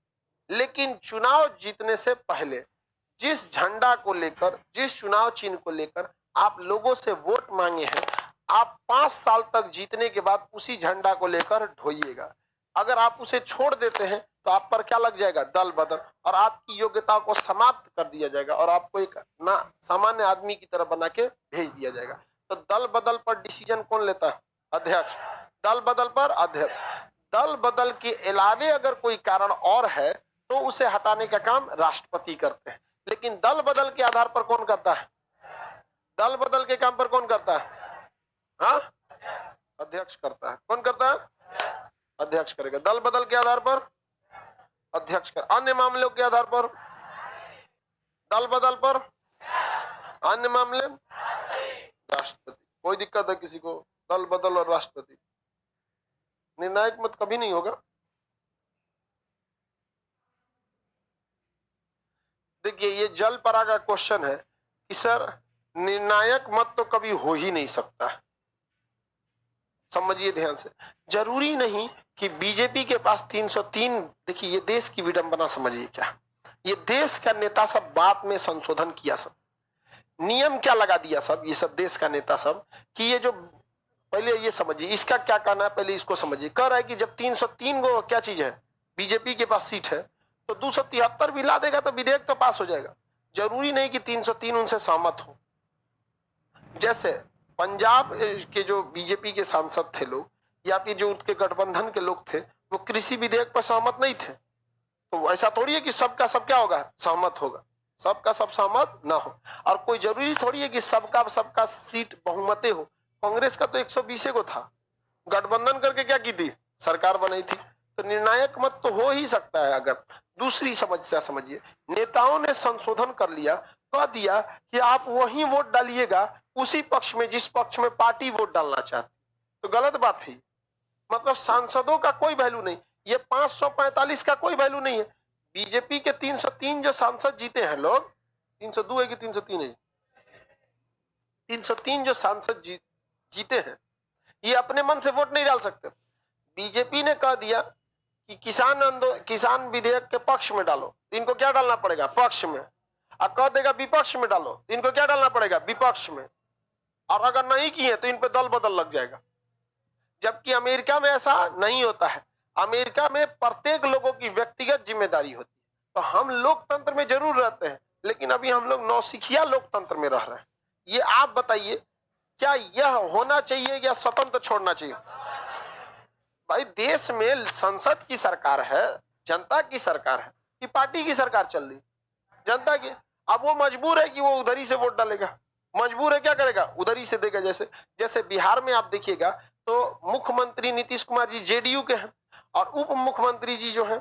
लेकिन चुनाव जीतने से पहले जिस झंडा को लेकर, जिस चुनाव चिन्ह को लेकर आप लोगों से वोट मांगे हैं, आप 5 साल तक जीतने के बाद उसी झंडा को लेकर ढोइएगा। अगर आप उसे छोड़ देते हैं तो आप पर क्या लग जाएगा? दल बदल, और आपकी योग्यता को समाप्त कर दिया जाएगा और आपको एक ना सामान्य आदमी की तरह बना के भेज दिया जाएगा। तो दल बदल पर डिसीजन कौन लेता है? अध्यक्ष। दल बदल पर अध्यक्ष। दल बदल के अलावे अगर कोई कारण और है तो उसे हटाने का काम राष्ट्रपति करते हैं, लेकिन दल बदल के आधार पर कौन करता है? दल बदल के काम पर कौन करता है? हाँ, अध्यक्ष करता है। कौन करता है? अध्यक्ष करेगा। दल बदल के आधार पर अध्यक्ष कर, अन्य मामलों के आधार पर, दल बदल पर, अन्य मामले राष्ट्रपति। कोई दिक्कत है किसी को? दल बदल और राष्ट्रपति, निर्णायक मत कभी नहीं होगा। देखिए, ये जल परा का क्वेश्चन है कि सर निर्णायक मत तो कभी हो ही नहीं सकता। समझिए ध्यान से, जरूरी नहीं कि बीजेपी के पास 303, देखिए ये देश की विडंबना समझिए क्या, ये देश का नेता सब बात में संशोधन किया, सब नियम क्या लगा दिया सब, ये सब देश का नेता सब, कि ये जो पहले ये समझिए इसका क्या कहना है, पहले इसको समझिए। कह रहा है कि जब 303 को क्या चीज है, बीजेपी के पास सीट है, तो 273 भी ला देगा तो विधेयक तो पास हो जाएगा। जरूरी नहीं कि 303 उनसे सहमत हो। जैसे पंजाब के जो बीजेपी के सांसद थे लोग, या फिर जो उनके गठबंधन के लोग थे, वो कृषि विधेयक पर सहमत नहीं थे। तो ऐसा थोड़ी है कि सबका सब क्या होगा? सहमत होगा। सबका सब सहमत ना हो, और कोई जरूरी थोड़ी है कि सबका सीट बहुमते हो। कांग्रेस का तो 120 को था, गठबंधन करके क्या की थी? सरकार बनाई थी। तो निर्णायक मत तो हो ही सकता है। अगर दूसरी समस्या समझिए, नेताओं ने संशोधन कर लिया, कह दिया कि आप वही वोट डालिएगा उसी पक्ष में जिस पक्ष में पार्टी वोट डालना चाहती, तो गलत बात है। मतलब सांसदों का कोई वैल्यू नहीं, ये 545 का कोई वैल्यू नहीं है। बीजेपी के 303 जो सांसद जीते हैं लोग, 302 है कि 303 है, 303 जो सांसद जीते हैं, ये अपने मन से वोट नहीं डाल सकते। बीजेपी ने कह दिया कि किसान विधेयक के पक्ष में डालो, इनको क्या डालना पड़ेगा? पक्ष में। और कह देगा विपक्ष में डालो, इनको क्या डालना पड़ेगा? विपक्ष में। और अगर नहीं किए तो इन पे दल बदल लग जाएगा। जबकि अमेरिका में ऐसा नहीं होता है। अमेरिका में प्रत्येक लोगों की व्यक्तिगत जिम्मेदारी होती है। तो हम लोकतंत्र में जरूर रहते हैं, लेकिन अभी हम लोग नौसिखिया लोकतंत्र में रह रहे हैं। ये आप बताइए, क्या यह होना चाहिए या स्वतंत्र छोड़ना चाहिए? भाई, देश में संसद की सरकार है, जनता की सरकार है, कि पार्टी की सरकार चल रही? जनता की। अब वो मजबूर है कि वो उधर ही से वोट डालेगा, मजबूर है, क्या करेगा? उधर ही से देगा। जैसे जैसे बिहार में आप देखिएगा तो मुख्यमंत्री नीतीश कुमार जी जेडीयू के हैं, और उप मुख्यमंत्री जी जो है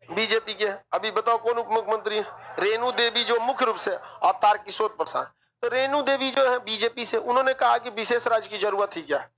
बीजेपी के हैं। अभी बताओ कौन उप मुख्यमंत्री है? रेणु देवी, जो मुख्य रूप से, और तारकिशोर प्रसाद। तो रेणु देवी जो है बीजेपी से, उन्होंने कहा कि विशेष राज्य की जरूरत ही क्या है।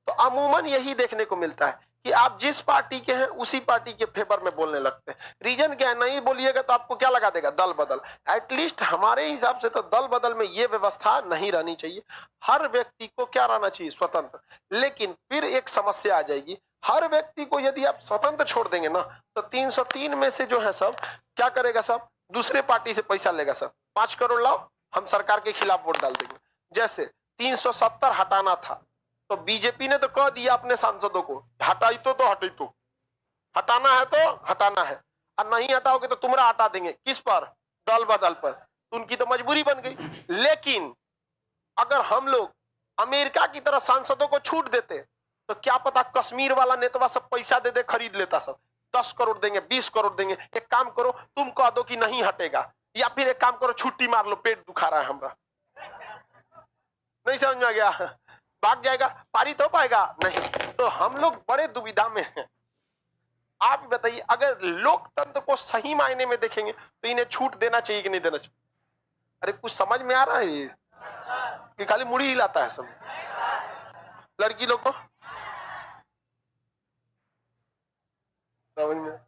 तो अमूमन यही देखने को मिलता है कि आप जिस पार्टी के हैं उसी पार्टी के फेवर में बोलने लगते हैं। रीजन क्या है? नहीं बोलिएगा तो आपको क्या लगा देगा? दल बदल। एटलीस्ट हमारे हिसाब से तो दल बदल में ये व्यवस्था नहीं रहनी चाहिए। हर व्यक्ति को क्या रहना चाहिए? स्वतंत्र। लेकिन फिर एक समस्या आ जाएगी, हर व्यक्ति को यदि आप स्वतंत्र छोड़ देंगे ना, तो 303 में से जो है सब क्या करेगा? सब दूसरे पार्टी से पैसा लेगा। सब 5 करोड़ लाओ, हम सरकार के खिलाफ वोट डाल देंगे। जैसे 370 हटाना था, तो बीजेपी ने तो कह दिया अपने सांसदों को, हटाई तो हटाई तो, हटाना है तो हटाना है, और नहीं हटाओगे तो तुम्हारा हटा देंगे। किस पर? दल बदल पर। तो उनकी तो मजबूरी बन गई। लेकिन अगर हम लोग अमेरिका की तरह सांसदों को छूट देते, तो क्या पता कश्मीर वाला नेता सब पैसा दे दे, खरीद लेता। सब 10 करोड़ देंगे, 20 करोड़ देंगे। एक काम करो, तुम कह दो कि नहीं हटेगा, या फिर एक काम करो, छुट्टी मार लो, पेट दुखा रहा है हमारा। नहीं समझ में आ गया? भाग जाएगा, पारित हो पाएगा? नहीं। तो हम लोग बड़े दुविधा में हैं। आप बताइए, अगर लोकतंत्र को सही मायने में देखेंगे तो इन्हें छूट देना चाहिए कि नहीं देना चाहिए? अरे कुछ समझ में आ रहा है? ये कि खाली मुड़ी हिलाता है सब लड़की लोग को? समझ में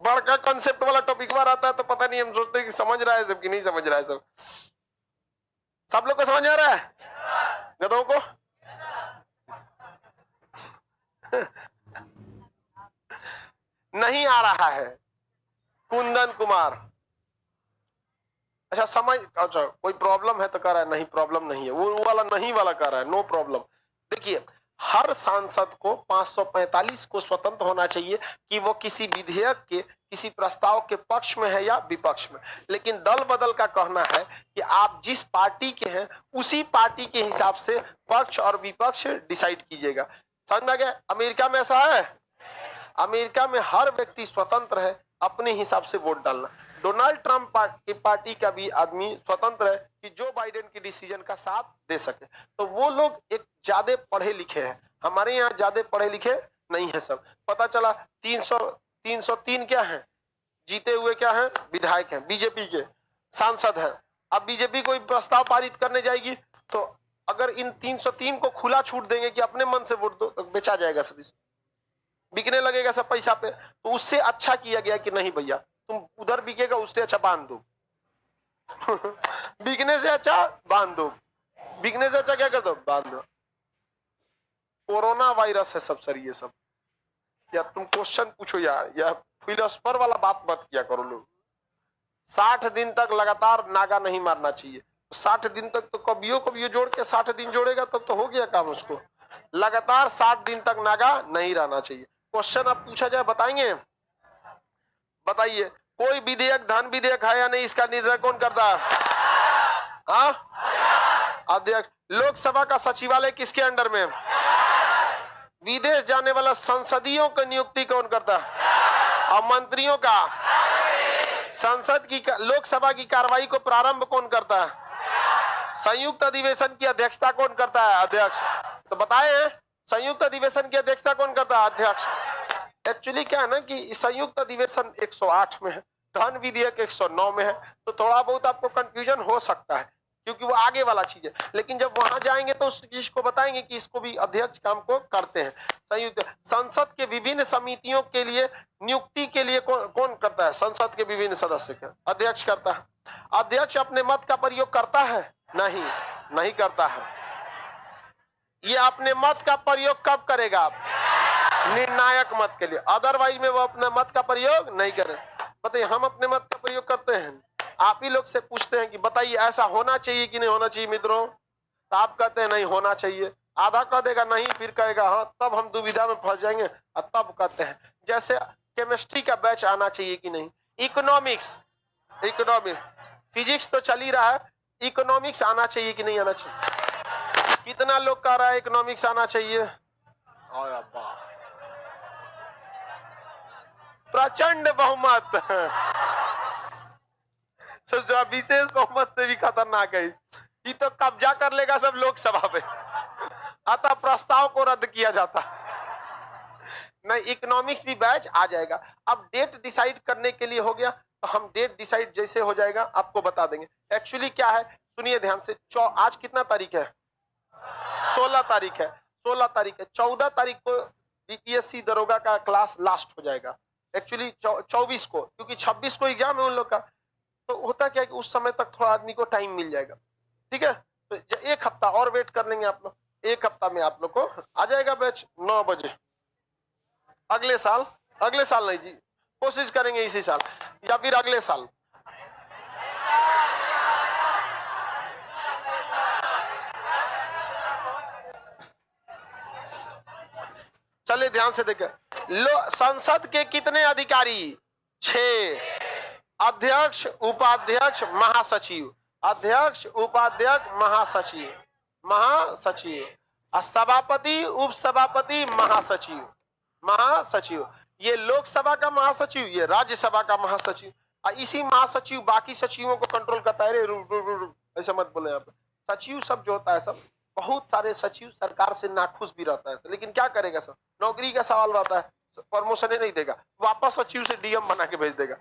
बड़का कॉन्सेप्ट वाला टॉपिक बार आता है तो पता नहीं, हम सोचते हैं कि समझ रहा है सब कि नहीं समझ रहा है। सब लोग को समझ आ रहा है? गधों को नहीं आ रहा है। कुंदन कुमार, अच्छा समझ, अच्छा कोई प्रॉब्लम है तो कह रहा है नहीं प्रॉब्लम नहीं है, वो वाला नहीं वाला कह रहा है नो प्रॉब्लम। देखिए हर सांसद को 545 को स्वतंत्र होना चाहिए कि वो किसी विधेयक के किसी प्रस्ताव के पक्ष में है या विपक्ष में, लेकिन दल बदल का कहना है कि आप जिस पार्टी के हैं उसी पार्टी के हिसाब से पक्ष और विपक्ष डिसाइड कीजिएगा। समझ में आ गया? अमेरिका में ऐसा है, अमेरिका में हर व्यक्ति स्वतंत्र है अपने हिसाब से वोट डालना। डोनाल्ड ट्रंप की पार्टी का भी आदमी स्वतंत्र है कि जो बाइडेन के डिसीजन का साथ दे सके। तो वो लोग एक ज्यादा पढ़े लिखे हैं, हमारे यहाँ ज्यादा पढ़े लिखे नहीं है। सब पता चला 303 क्या है, जीते हुए क्या है, विधायक हैं, बीजेपी के सांसद हैं। अब बीजेपी कोई प्रस्ताव पारित करने जाएगी तो अगर इन 303 को खुला छूट देंगे कि अपने मन से वोट दो तो बेचा जाएगा, सभी बिकने लगेगा सब पैसा पे। तो उससे अच्छा किया गया कि नहीं भैया तुम उधर बिकेगा उससे अच्छा बांध दो बिकने से अच्छा बांध दो, बिकने से अच्छा क्या कर दो, बांध दो। कोरोना वायरस है सब सर, ये सब या तुम क्वेश्चन पूछो यार, या फिलोसफर वाला बात मत किया करो लोग। 60 दिन तक लगातार नागा नहीं मारना चाहिए। 60 दिन तक तो कभियो जोड़ के 60 दिन जोड़ेगा तब तो हो गया काम। उसको लगातार 60 दिन तक नागा नहीं रहना चाहिए। क्वेश्चन अब पूछा जाए, बताएंगे? बताइए कोई विधेयक धन विधेयक है या नहीं, इसका निर्णय कौन करता है? हाँ अध्यक्ष। लोकसभा का सचिवालय किसके अंडर में? विदेश जाने वाला संसदीयों की नियुक्ति कौन करता है? और मंत्रियों का? संसद की लोकसभा की कार्रवाई को प्रारंभ कौन करता है? संयुक्त अधिवेशन की अध्यक्षता कौन करता है? अध्यक्ष। तो बताएं संयुक्त अधिवेशन की अध्यक्षता कौन करता है? अध्यक्ष। एक्चुअली क्या है ना कि संयुक्त अधिवेशन 108 में है, धन विधेयक 109 में है, तो थोड़ा बहुत आपको कंफ्यूजन हो सकता है क्योंकि वो आगे वाला चीज है। लेकिन जब वहां जाएंगे तो उस चीज को बताएंगे कि इसको भी अध्यक्ष काम को करते हैं। संयुक्त संसद के विभिन्न समितियों के लिए नियुक्ति के लिए कौन करता है? संसद के विभिन्न सदस्य के अध्यक्ष करता है। अध्यक्ष अपने मत का प्रयोग करता है? नहीं करता है। ये अपने मत का प्रयोग कब करेगा? निर्णायक मत के लिए, अदरवाइज में वो अपने मत का प्रयोग नहीं करे। बताइए हम अपने मत का प्रयोग करते हैं? आप ही लोग से पूछते हैं कि बताइए ऐसा होना चाहिए कि नहीं होना चाहिए मित्रों, तो आप कहते हैं नहीं होना चाहिए, आधा कह देगा नहीं, फिर कहेगा हाँ, तब हम दुविधा में फंस जाएंगे और तब कहते हैं। जैसे केमिस्ट्री का बैच आना चाहिए कि नहीं, इकोनॉमिक्स फिजिक्स तो चल ही रहा है, इकोनॉमिक्स आना चाहिए कि नहीं आना चाहिए? कितना लोग कह रहा है इकोनॉमिक्स आना चाहिए? प्रचंड बहुमत विशेष बहुमत से भी खतरनाक है, ये तो कब्जा कर लेगा सब लोकसभा पे। अतः प्रस्ताव को रद्द किया जाता नहीं, इकोनॉमिक्स भी बैच आ जाएगा। अब डेट डिसाइड करने के लिए हो गया, तो हम डेट डिसाइड जैसे हो जाएगा आपको बता देंगे। एक्चुअली क्या है सुनिए ध्यान से, आज कितना तारीख है? 16 तारीख है। 16 तारीख है, 14 तारीख को बीपीएससी दरोगा का क्लास लास्ट हो जाएगा। एक्चुअली 24 को, क्योंकि 26 को एग्जाम है उन लोग का। तो होता क्या है कि उस समय तक थोड़ा आदमी को टाइम मिल जाएगा। ठीक है, तो 1 हफ्ता और वेट कर लेंगे आप लोग, 1 हफ्ता में आप लोग को आ जाएगा बैच 9 बजे। अगले साल नहीं जी, कोशिश करेंगे इसी साल या फिर अगले साल। चलिए ध्यान से देखें, संसद के कितने अधिकारी? 6। अध्यक्ष, उपाध्यक्ष, महासचिव। अध्यक्ष, उपाध्यक्ष, महासचिव, सभापति, उपसभापति, महासचिव। ये लोकसभा का महासचिव, ये राज्यसभा का महासचिव। इसी महासचिव बाकी सचिवों को कंट्रोल करता है। ऐसा मत बोले आप। सचिव सब जो होता है सब, बहुत सारे सचिव सरकार से नाखुश भी रहता है, लेकिन क्या करेगा सर, नौकरी का सवाल रहता है, प्रमोशन ही नहीं देगा, वापस सचिव से डीएम बना के भेज देगा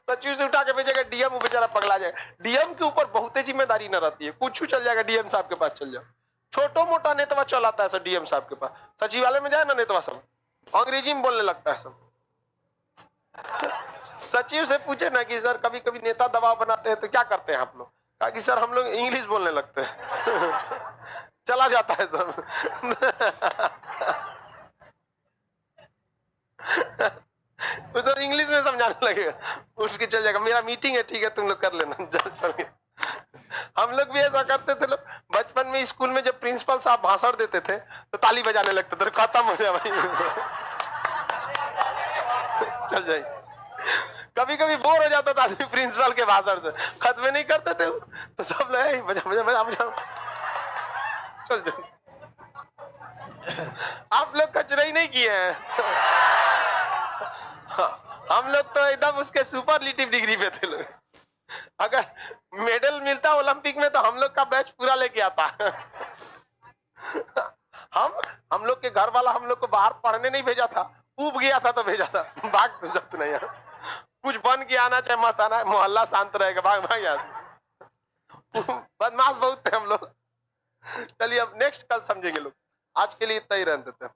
सचिव से उठा के भेजेगा डीएम, वो बेचारा पगला जाएगा। डीएम के ऊपर बहुत जिम्मेदारी न रहती है, कुछ चल जाएगा डीएम साहब के पास चल जाओ। छोटो मोटा नेतवा चलाता है सर डीएम साहब के पास, सचिवालय में जाए ना नेतवा सब अंग्रेजी में बोलने लगता है सब सचिव से पूछे ना कि सर कभी कभी नेता दबाव बनाते हैं तो क्या करते हैं आप लोग? कहा कि सर हम लोग इंग्लिश बोलने लगते हैं चला जाता है सब तो इंग्लिश में समझाने लगेगा, उठ के चल जाएगा, मेरा मीटिंग है, ठीक है तुम लोग कर लेना, चलिए। हम लोग भी ऐसा करते थे लोग, बचपन में स्कूल में जब प्रिंसिपल साहब भाषण देते थे तो ताली बजाने लगते थे, खत्म हो गया भाई। चल जाए, कभी कभी बोर हो जाता था आदमी प्रिंसिपल के भाषण से, खत्म नहीं करते थे तो सब लोग बजा बजा बजा बजा, चल जाओ। आप लोग कचरा ही नहीं किए हैं। हम लोग तो एकदम उसके सुपरलेटिव डिग्री पे थे लोग। अगर मेडल मिलता ओलंपिक में तो हम लोग का बैच पूरा लेके आता। हम लोग के घर वाला हम लोग को बाहर पढ़ने नहीं भेजा था, ऊब गया था तो भेजा था, भाग तो जब नहीं यार, कुछ बन के आना चाहे मत आना, मोहल्ला शांत रहेगा, भाग भाग यार। बदमाश बहुत थे हम लोग। चलिए अब नेक्स्ट कल समझेंगे लोग, आज के लिए इतना ही रहने देते हैं।